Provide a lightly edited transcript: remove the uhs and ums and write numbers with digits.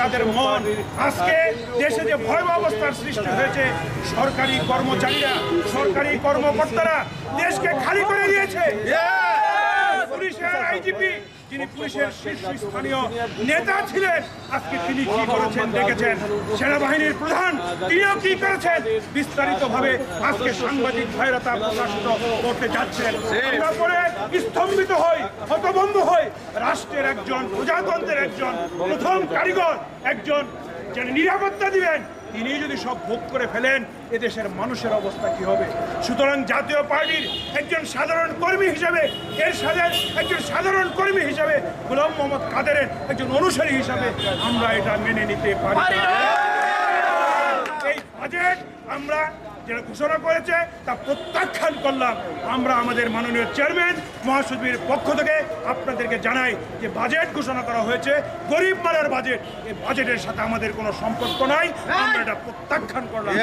তাদের মন আজকে দেশে যে ভয়াবহ অবস্থার সৃষ্টি হয়েছে, সরকারি কর্মচারীরা, সরকারি কর্মকর্তারা দেশকে খালি করে দিয়েছে। পুলিশের আইজিপি, যিনি পুলিশের শীর্ষস্থানীয় নেতা ছিলেন, আজকে তিনি কি করেছেন দেখেছেন। সেনাবাহিনীর প্রধান, তিনিও কি করেছেন বিস্তারিতভাবে আজকে সাংবাদিক ভাইরা তা প্রকাশিত করতে যাচ্ছেন। আমরা পরে স্তম্ভিত হই, হতভম্ব হই। রাষ্ট্রের একজন, প্রজাতন্ত্রের একজন প্রথম কারিগর, একজন যিনি নিরাপত্তা দিবেন, তিনি যদি সব ভোগ করে ফেলেন, এদেশের মানুষের অবস্থা কি হবে? সুতরাং জাতীয় পার্টির একজন সাধারণ কর্মী হিসাবে, এর সাথে একজন সাধারণ কর্মী হিসাবে, গোলাম মোহাম্মদ কাদেরের একজন অনুসারী হিসাবে আমরা এটা মেনে নিতে পারি না। এই বাজেট আমরা যেটা ঘোষণা করেছে তা প্রত্যাখ্যান করলাম। আমরা আমাদের মাননীয় চেয়ারম্যান মহাসচিবের পক্ষ থেকে আপনাদেরকে জানাই যে বাজেট ঘোষণা করা হয়েছে গরিব মানের বাজেট, এই বাজেটের সাথে আমাদের কোনো সম্পর্ক নাই, আমরা এটা প্রত্যাখ্যান করলাম।